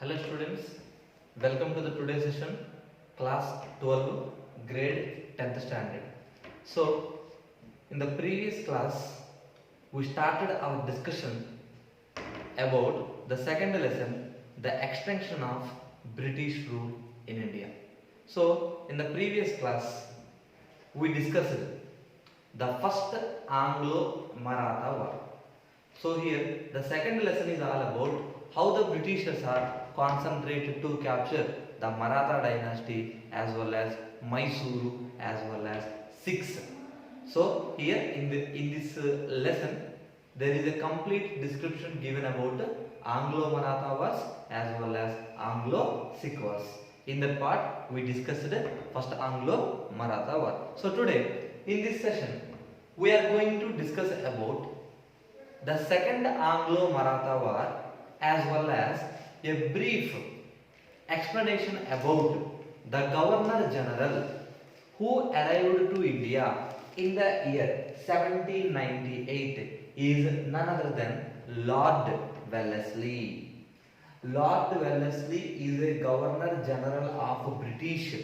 Hello students, welcome to the today's session, class 12, grade 10th standard. So, in the previous class, we started our discussion about the second lesson, the extension of British rule in India. So, in the previous class, we discussed the first Anglo-Maratha war. So here the second lesson is all about how the Britishers are concentrated to capture the Maratha dynasty as well as Mysuru as well as Sikhs. So here in this lesson there is a complete description given about Anglo-Maratha wars as well as Anglo-Sikh wars. In that part we discussed first Anglo-Maratha war. So today in this session we are going to discuss about the second Anglo-Maratha war as well as a brief explanation about the Governor General who arrived to India in the year 1798 is none other than Lord Wellesley. Lord Wellesley is a Governor General of British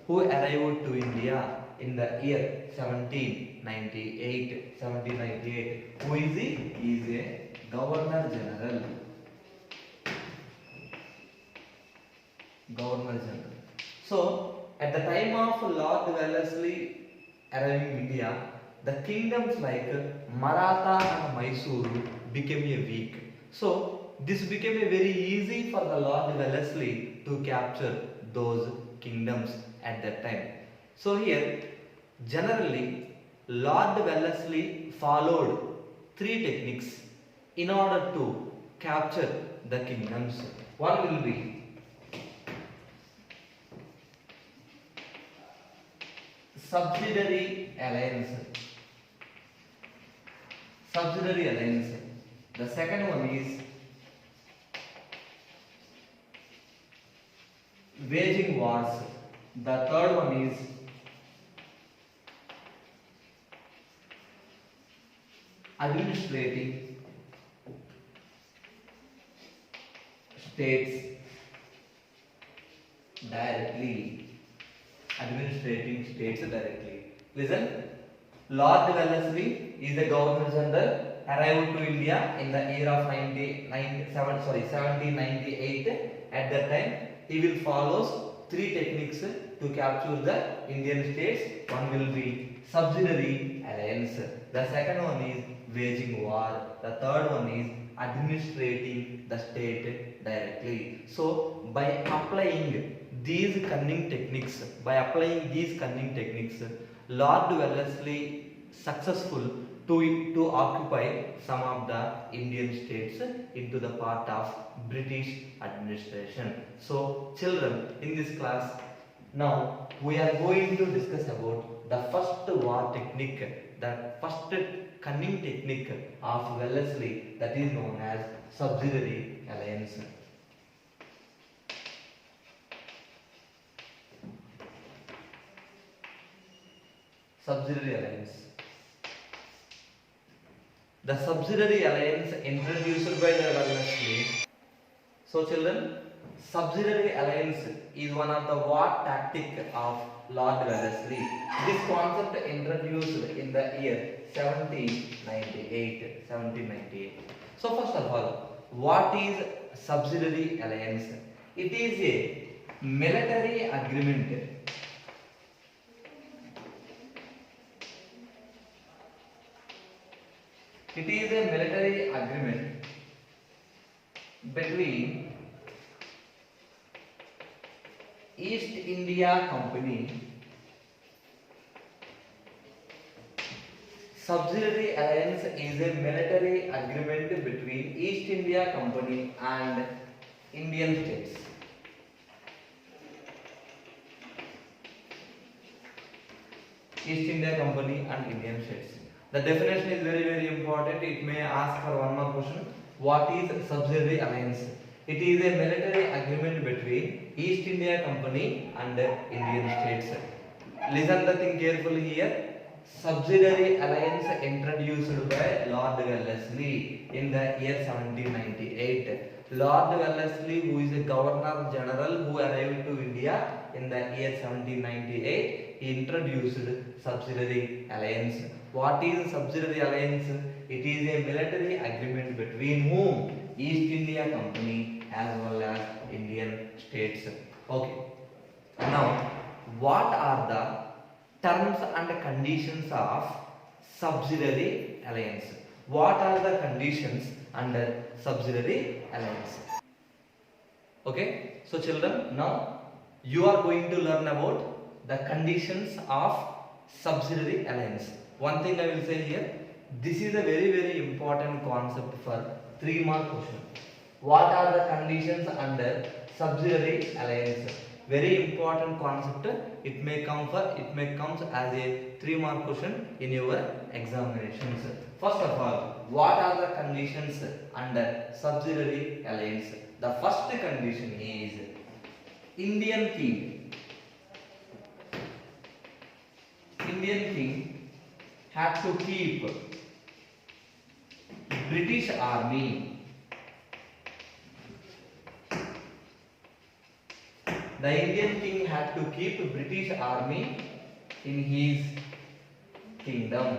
who arrived to India in the year 1798. Who is he? He is a Governor General. So, at the time of Lord Wellesley arriving India, the kingdoms like Maratha and Mysuru became a weak. So, this became a very easy for the Lord Wellesley to capture those kingdoms at that time. So here, generally, Lord Wellesley followed three techniques in order to capture the kingdoms. One will be subsidiary alliance. The second one is waging wars. The third one is administrating states directly. Listen, Lord Wellesley is the Governor General, arrived to India in the year of 1798. At that time, he will follow three techniques to capture the Indian states. One will be subsidiary alliance. The second one is waging war. The third one is administrating the state directly. So, by applying these cunning techniques, Lord Wellesley successful to occupy some of the Indian states into the part of British administration. So, children, in this class, now we are going to discuss about the first war technique, the first cunning technique of Wellesley, that is known as subsidiary alliance. The subsidiary alliance introduced by the Wellesley. So children, subsidiary alliance is one of the war tactic of Lord Wellesley. This concept introduced in the year 1798. So first of all, what is subsidiary alliance? It is a military agreement between East India Company. Subsidiary alliance is a military agreement between East India Company and Indian states. East India Company and Indian states. The definition is very important. It may ask for one more question. What is subsidiary alliance? It is a military agreement between East India Company and Indian states. Listen the thing carefully here. Subsidiary alliance introduced by Lord Wellesley in the year 1798. Lord Wellesley, who is a Governor General who arrived to India in the year 1798, he introduced subsidiary alliance. What is subsidiary alliance? It is a military agreement between whom? East India Company as well as Indian states. Okay. Now, what are the terms and conditions of subsidiary alliance? What are the conditions under subsidiary alliance? Okay, so children, now you are going to learn about the conditions of subsidiary alliance. One thing I will say here, this is a very important concept for 3-mark question. What are the conditions under subsidiary alliance? Very important concept. It may come as a 3-mark question in your examinations. First of all, what are the conditions under subsidiary alliance? The first condition is Indian king had to keep British army. The Indian king had to keep British army in his kingdom.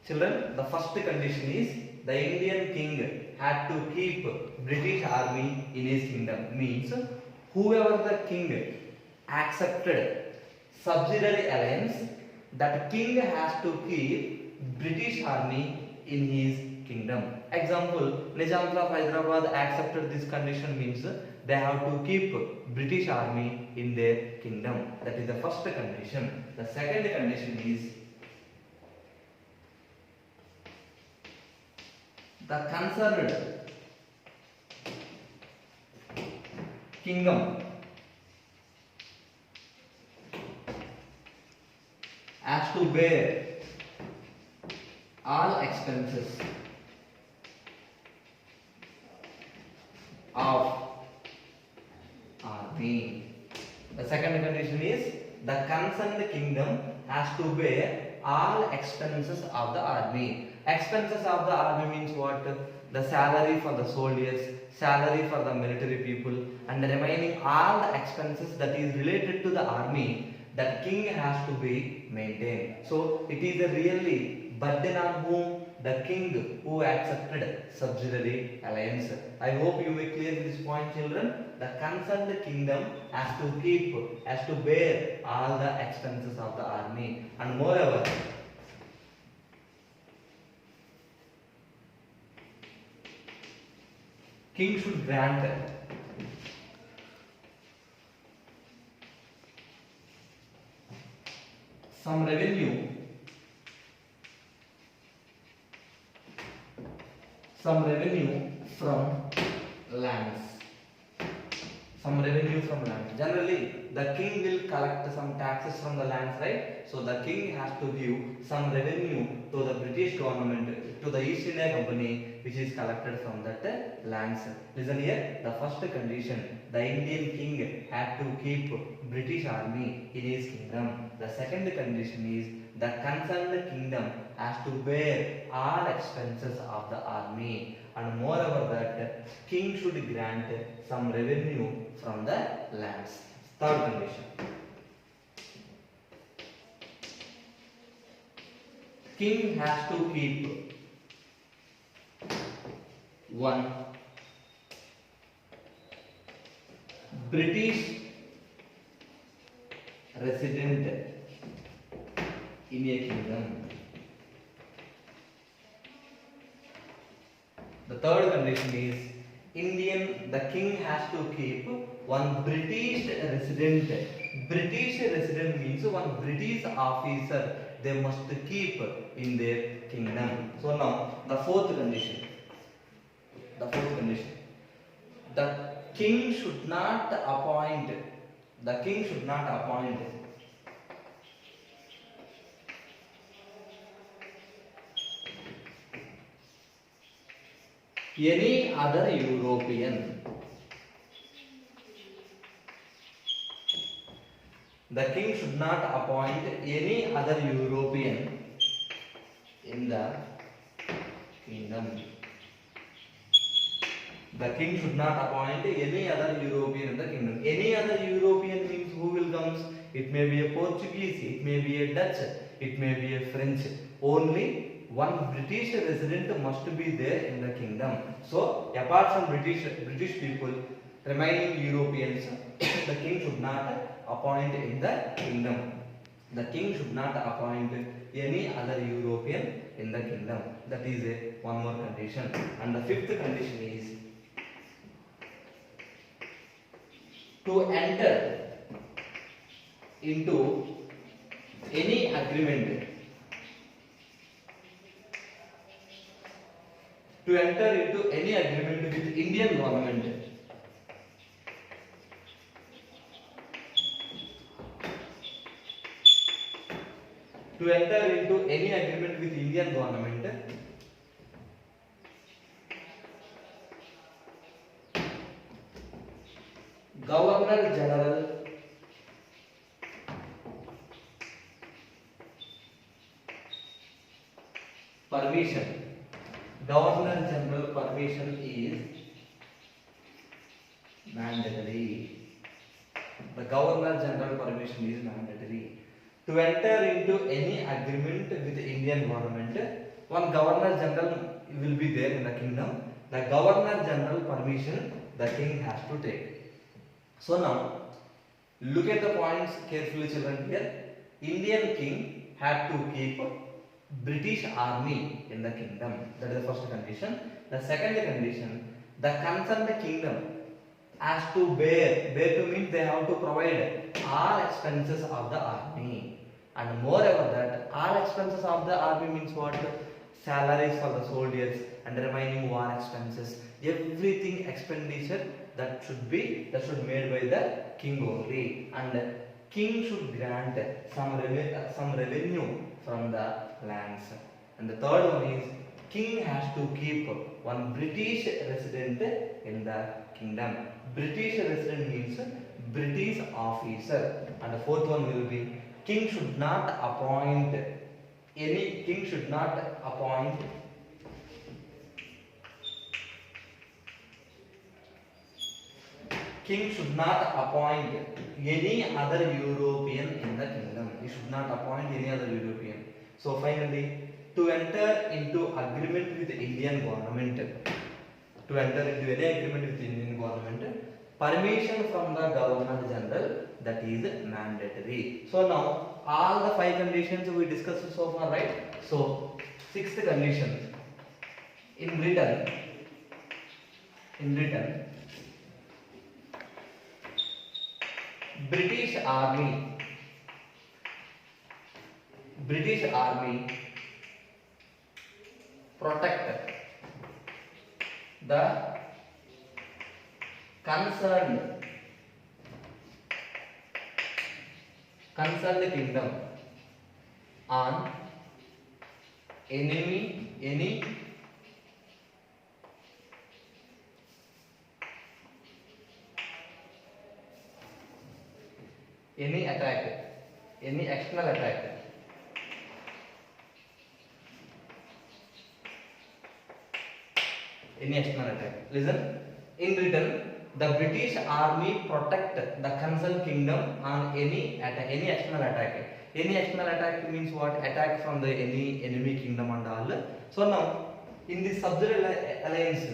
Children, the first condition is the Indian king had to keep British army in his kingdom. Means whoever the king accepted subsidiary alliance, that king has to keep British army in his kingdom. Example, Nizams of Hyderabad accepted this condition, means they have to keep British army in their kingdom. That is the first condition. The second condition is the concerned kingdom has to bear all expenses of army. The second condition is the concerned kingdom has to bear all expenses of the army. Expenses of the army means what? The salary for the soldiers, salary for the military people, and the remaining all the expenses that is related to the army, that king has to be maintained. So it is a really burden on whom? The king who accepted subsidiary alliance. I hope you may clear this point, children. The concerned kingdom has to bear all the expenses of the army, and moreover, king should grant some revenue from lands. Generally, the king will collect some taxes from the lands, right? So the king has to give some revenue to the British government, to the East India Company, which is collected from that lands. Listen here, the first condition, the Indian king had to keep British army in his kingdom. The second condition is the concerned kingdom has to bear all expenses of the army, and moreover that king should grant some revenue from the lands. Third condition, king has to keep one British resident in a kingdom. The third condition is the king has to keep one British resident. British resident means one British officer they must keep in their kingdom. So now the fourth condition. The king should not appoint any other European. The king should not appoint any other European in the Kingdom. The king should not appoint any other European in the kingdom. Any other European means who will come? It may be a Portuguese, it may be a Dutch, it may be a French. Only one British resident must be there in the kingdom. So apart from British people, remaining Europeans, the king should not appoint in the kingdom. The king should not appoint any other European in the kingdom. That is one more condition. And the fifth condition is to enter into any agreement. To enter into any agreement with Indian government. To enter into any agreement with Indian government, Governor General permission. Governor General permission is mandatory. The Governor General permission is mandatory. To enter into any agreement with the Indian government, one Governor General will be there in the kingdom. The Governor General permission the king has to take. So now, look at the points carefully, children. Here, Indian king had to keep British army in the kingdom. That is the first condition. The second condition, the concerned kingdom has to bear to mean they have to provide all expenses of the army. And moreover that, all expenses of the army means what? Salaries for the soldiers and remaining war expenses. Everything expenditure that should be made by the king only. And king should grant some revenue from the lands. And the third one is king has to keep one British resident in the kingdom. British resident means British officer. And the fourth one will be king should not appoint any other European in the kingdom. He should not appoint any other European. So finally, to enter into agreement with the Indian government, permission from the Governor General, that is mandatory. So now all the 5 conditions we discussed so far, right? So sixth condition, in return British army protect the concerned kingdom on any attack, any external attack. Listen. In return, the British army protect the concerned kingdom on any external attack. Any external attack means what? Attack from the any enemy kingdom and all. So now, in this subsidiary alliance,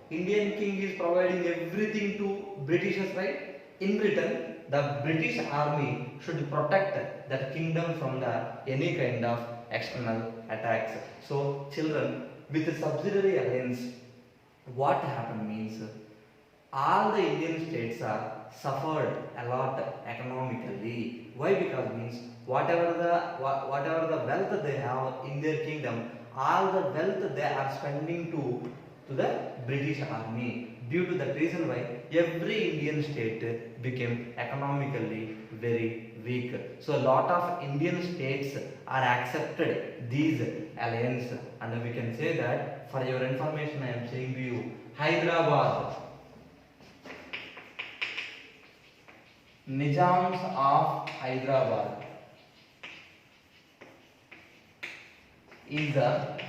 Indian king is providing everything to Britishers, right? In return, the British army should protect that kingdom from the any kind of external attacks. So children, with the subsidiary alliance, what happened means all the Indian states are suffered a lot economically. Why? Because means whatever the wealth they have in their kingdom, all the wealth they are spending to the British army. Due to that reason why every Indian state became economically very weak. So a lot of Indian states are accepted these alliance, and we can say that, for your information I am saying to you, Hyderabad, Nizams of Hyderabad is the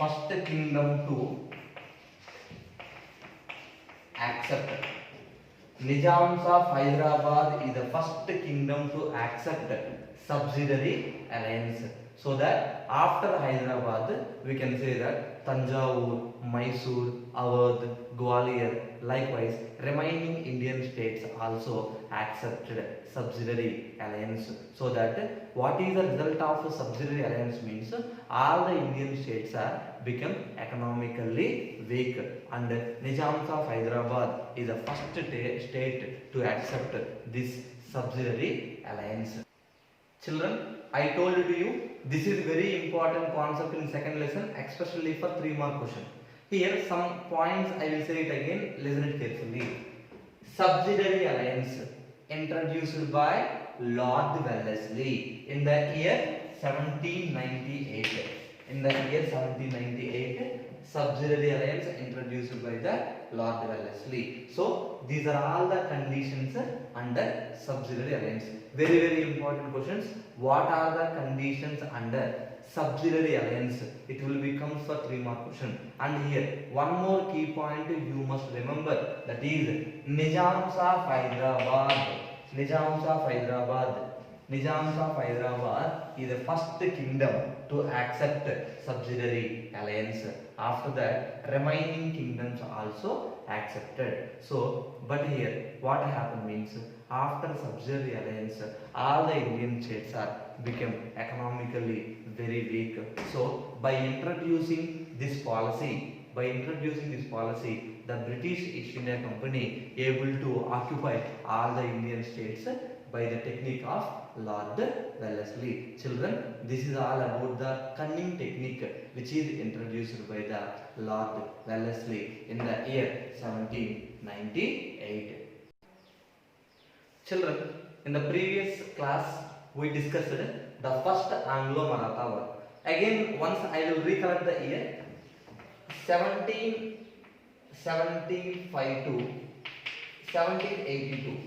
first kingdom to accept. Nizams of Hyderabad is the first kingdom to accept subsidiary alliance. So that after Hyderabad, we can say that Tanjavur, Mysore, Awadh, Gwalior, likewise remaining Indian states also accepted subsidiary alliance. So that what is the result of subsidiary alliance means all the Indian states are become economically weak, and Nizams of Hyderabad is the first state to accept this subsidiary alliance. Children, I told to you this is very important concept in second lesson, especially for 3 mark question. Here some points I will say it again, listen it carefully. Subsidiary alliance introduced by Lord Wellesley in the year 1798. In the year 1798, subsidiary alliance introduced by the Lord Wellesley. So these are all the conditions under subsidiary alliance. Very important questions. What are the conditions under subsidiary alliance? It will become for 3 mark question. And here one more key point you must remember, that is Nizams of Hyderabad. Nizams of Hyderabad. Nizams of Hyderabad is the first kingdom to accept subsidiary alliance. After that, remaining kingdoms also accepted. So, but here what happened means after subsidiary alliance, all the Indian states are become economically very weak. So, by introducing this policy, the British East India Company able to occupy all the Indian states by the technique of Lord Wellesley. Children, this is all about the cunning technique which is introduced by the Lord Wellesley in the year 1798. Children, in the previous class we discussed the first Anglo-Maratha War. Again, once I will recollect the year 1775 to 1782.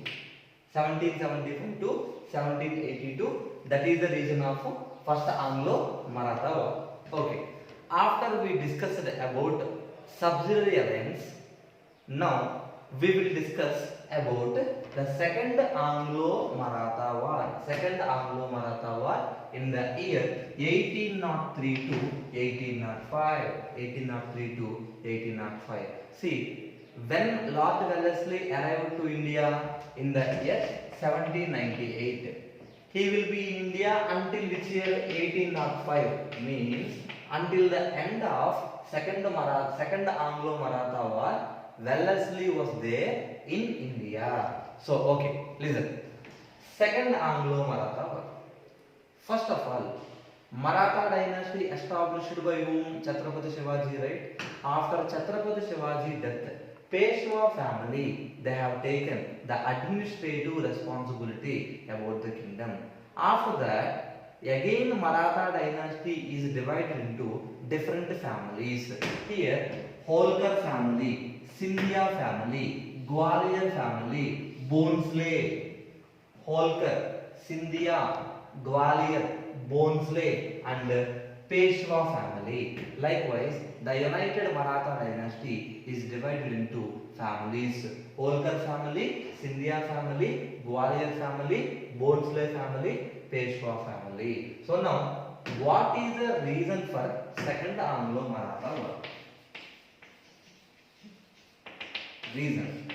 1775 to 1782, that is the region of first Anglo-Maratha War. Okay. After we discussed about subsidiary alliance, now we will discuss about the second Anglo-Maratha War. Second Anglo-Maratha War in the year 1803 to 1805. 1803 to 1805. See, when Lord Wellesley arrived to India in the year 1798, he will be in India until which year? 1805, means until the end of second Anglo-Maratha War, Wellesley was there in India. So, okay, listen. Second Anglo-Maratha War. First of all, Maratha dynasty established by whom? Chhatrapati Shivaji, right? After Chhatrapati Shivaji death, Peshwa family, they have taken the administrative responsibility about the kingdom. After that, again Maratha dynasty is divided into different families. Here, Holkar family, Scindia family, Gwalior family, Bhonsle, Holkar, Scindia, Gwalior, Bhonsle and Peshwa family. Likewise, the United Maratha dynasty is divided into families: Holkar family, Scindia family, Gwalior family, Bhonsle family, Peshwa family. So now, what is the reason for second Anglo-Maratha War? Reason: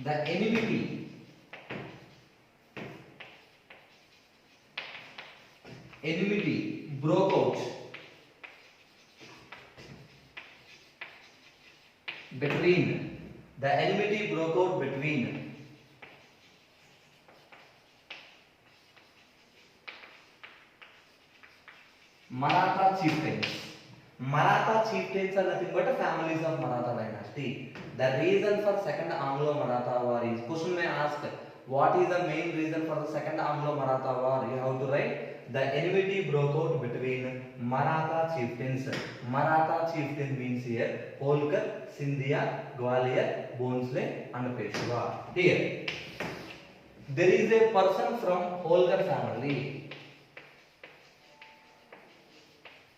the enmity broke out between Maratha chieftains. Maratha chieftains are nothing but families of Maratha dynasty. The reason for second Anglo-Maratha War is, question may ask, what is the main reason for the second Anglo-Maratha War? You have to write, the enmity broke out between Maratha chieftains. Maratha chieftain means here Holkar, Scindia, Gwalior, Bhonsle and Peshwa. Here, there is a person from Holkar family,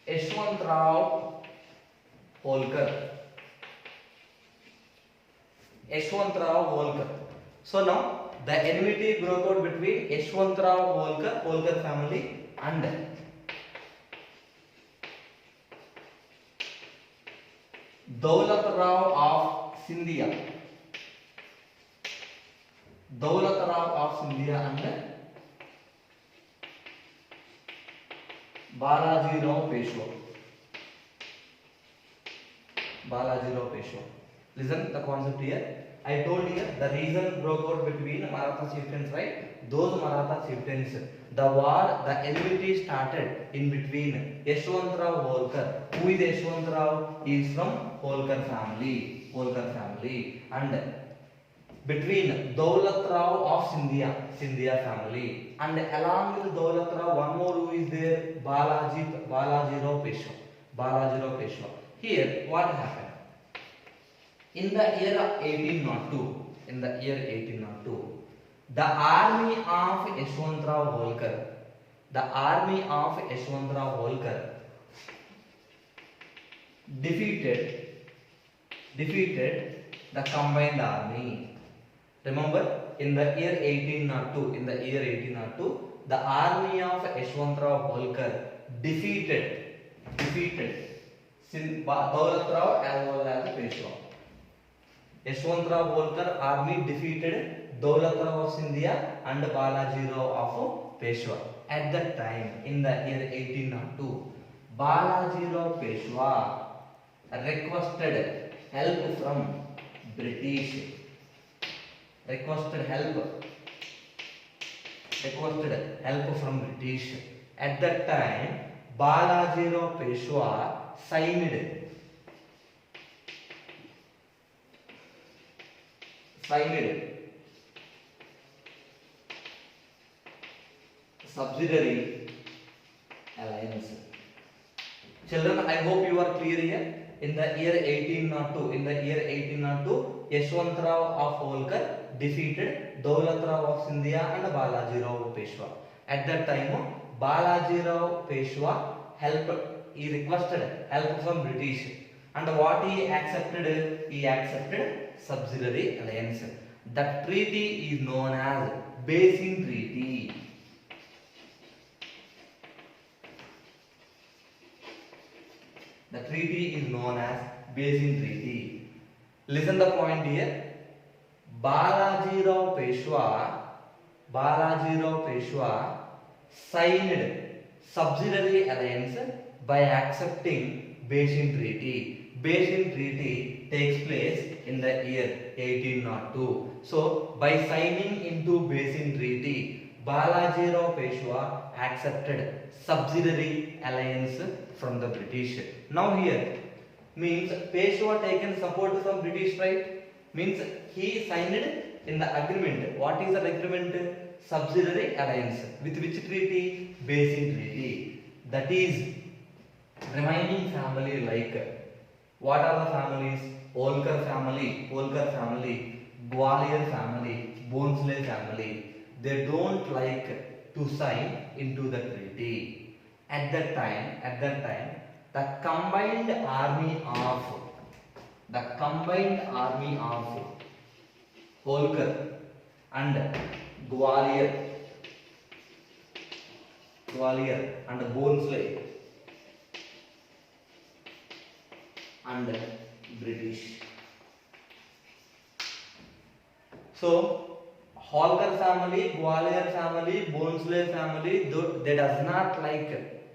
Yashwantrao Holkar. Yashwantrao Holkar. So now the enmity broke out between Yashwantrao Holkar family and Daulat Rao of Scindia. Daulat Rao of Scindia and Balaji Rao Peshwa. Balaji Rao Peshwa. Listen the concept here. I told you the reason broke out between Maratha chieftains, right? Those Maratha chieftains, the war, the enmity started in between Yashwantrao Holkar. Who is Yashwantrao? He is from Holkar family. Holkar family. And between Daulat Rao of Scindia family. And along with Daulat Rao, one more who is there? Balaji Rao Peshwa. Balaji Rao Peshwa. Here, what happened? In the year 1802, the army of Yashwantrao Holkar, defeated the combined army. Remember, in the year 1802, the army of Yashwantrao Holkar defeated Daulat Rao as well as Peshwa. Yashwantrao Holkar army defeated Daulat Rao of Scindia and Balaji Rao of Peshwa. At that time, in the year 1802, Balaji Rao Peshwa requested help from British. Requested help from British. At that time, Balaji Rao Peshwa signed subsidiary alliance. Children, I hope you are clear here. In the year 1802, Yashwantrao of Holkar defeated Daulat Rao of Scindia and Balaji Rao of Peshwa. At that time, Balaji Rao Peshwa he requested help from British. And what he accepted? He accepted subsidiary alliance. That treaty is known as Basin Treaty. The treaty is known as Basin Treaty. Listen the point here. Balaji Rao Peshwa signed subsidiary alliance by accepting Basin Treaty. Basin Treaty takes place in the year 1802. So, by signing into Basin Treaty, Balaji Rao Peshwa accepted subsidiary alliance from the British. Now here, means Peshwa taken support from British, right? Means he signed in the agreement. What is the agreement? Subsidiary alliance. With which treaty? Basin Treaty. That is, remaining family like, what are the families? Holkar family, Gwalior family, Bhonsle family. They don't like to sign into the treaty. At that time, the combined army of Holkar and Gwalior and Bhonsle and British. So Holkar family, Gwalior family, Bhonsle family, they does not like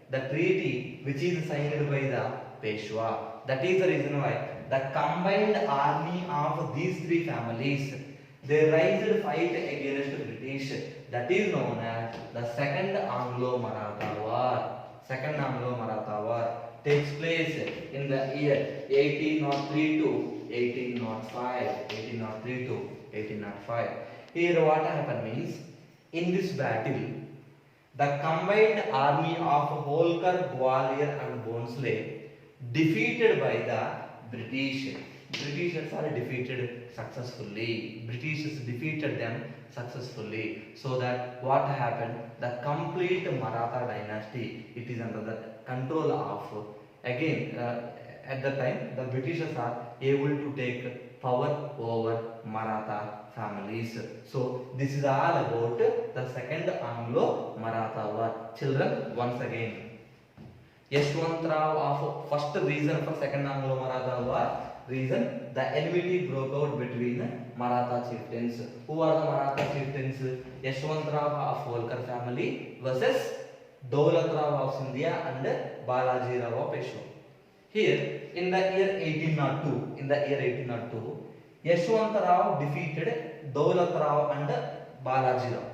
the treaty which is signed by the Peshwa. That is the reason why the combined army of these three families, they raised fight against British. That is known as the Second Anglo-Maratha War. Takes place in the year 1803 to 1805. Here what happened means, in this battle, the combined army of Holkar, Gwalior and Bhonsle defeated by the British. Britishers are defeated successfully. Britishers defeated them successfully. So that what happened, the complete Maratha dynasty, it is under the control of, again at the time the Britishers are able to take power over Maratha families. So this is all about the second Anglo-Maratha war. Children, once again, Yashwantrao of first reason for second Anglo-Maratha war. Reason, the enmity broke out between Maratha chieftains. Who are the Maratha chieftains? Yashwantrao of Holkar family versus Daulat Rao of Sindhia and Balaji Rao of Peshwa. Here, in the year 1802, Yashwantrao defeated Daulat Rao and Balaji Rao.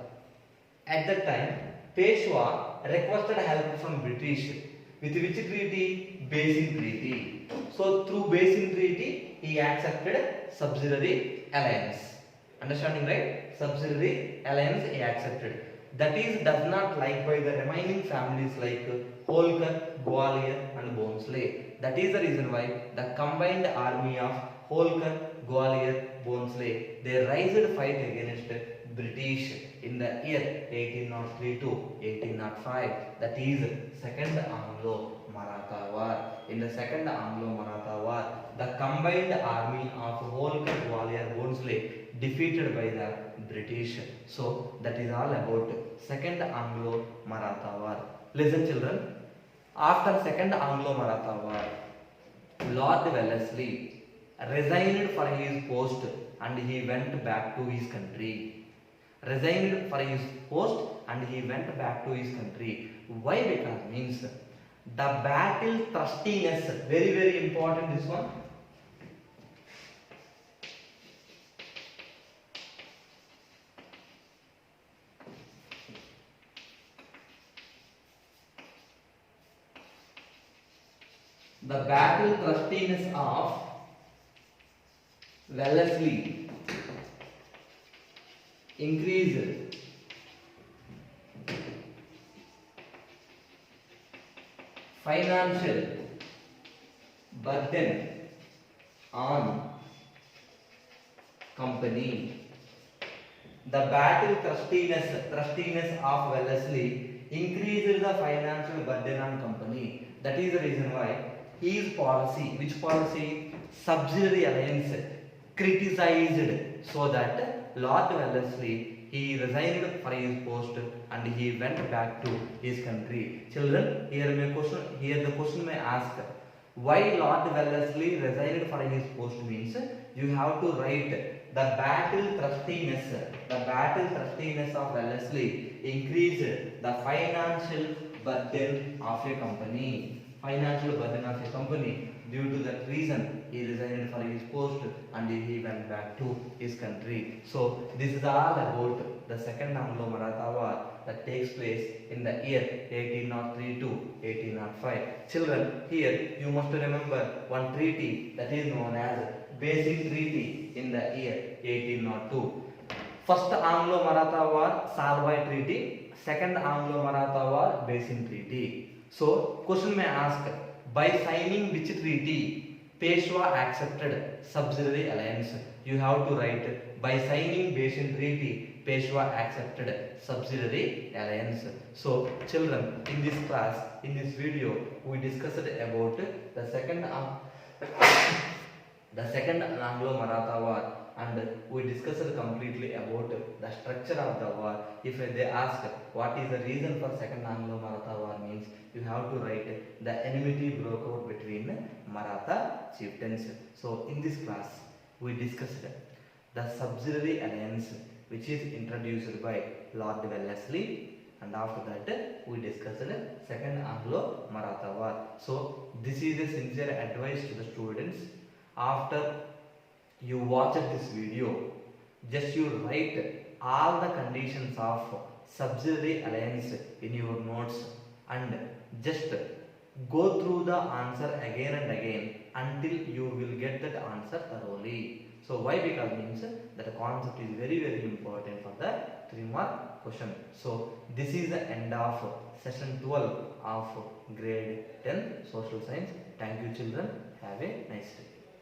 At that time, Peshwa requested help from British. With which treaty? Basin Treaty. So through Basin Treaty, he accepted subsidiary alliance. Understanding, right? Subsidiary alliance he accepted. That is, does not like by the remaining families like Holkar, Gwalior and Bhonsle. That is the reason why the combined army of Holkar, Gwalior, Bhonsle, they raised fight against British in the year 1803 to 1805. That is second Anglo-Maratha war. In the second Anglo-Maratha war, the combined army of Holkar, Gwalior, Bhonsle defeated by the British. So that is all about second Anglo-Maratha war. Listen, children. After second Anglo-Maratha war, Lord Wellesley resigned for his post and he went back to his country. Resigned for his post and he went back to his country. Why? Because means the battle trustiness, very very important this one. The battle trustiness of Wellesley increased financial burden on company. The battle trustiness of Wellesley increased the financial burden on company. That is the reason why his policy, which policy? Subsidiary alliance, criticized, so that Lord Wellesley, he resigned for his post and he went back to his country. Children, here the question may ask, why Lord Wellesley resigned for his post means you have to write the battle trustiness of Wellesley increased the financial burden of a company. Due to that reason, he resigned for his post and he went back to his country. So this is all about the second Anglo-Maratha war that takes place in the year 1803 to 1805. Children, here you must remember one treaty that is known as Basin Treaty in the year 1802. First Anglo-Maratha war, Salwai Treaty. Second Anglo-Maratha war, Basin Treaty. So, question may ask, by signing which treaty Peshwa accepted subsidiary alliance? You have to write, by signing Basin Treaty, Peshwa accepted subsidiary alliance. So, children, in this class, in this video, we discussed about the second Anglo-Maratha war, and we discussed completely about the structure of the war. If they ask what is the reason for second Anglo-Maratha war means, you have to write the enmity broke out between Maratha chieftains. So in this class we discussed the subsidiary alliance which is introduced by Lord Wellesley, and after that we discussed second Anglo-Maratha war. So this is a sincere advice to the students. After you watch this video, just you write all the conditions of subsidiary alliance in your notes and just go through the answer again and again until you will get that answer thoroughly. So why? Because means that the concept is very very important for the 3-mark question. So this is the end of session 12 of grade 10 social science. Thank you children. Have a nice day.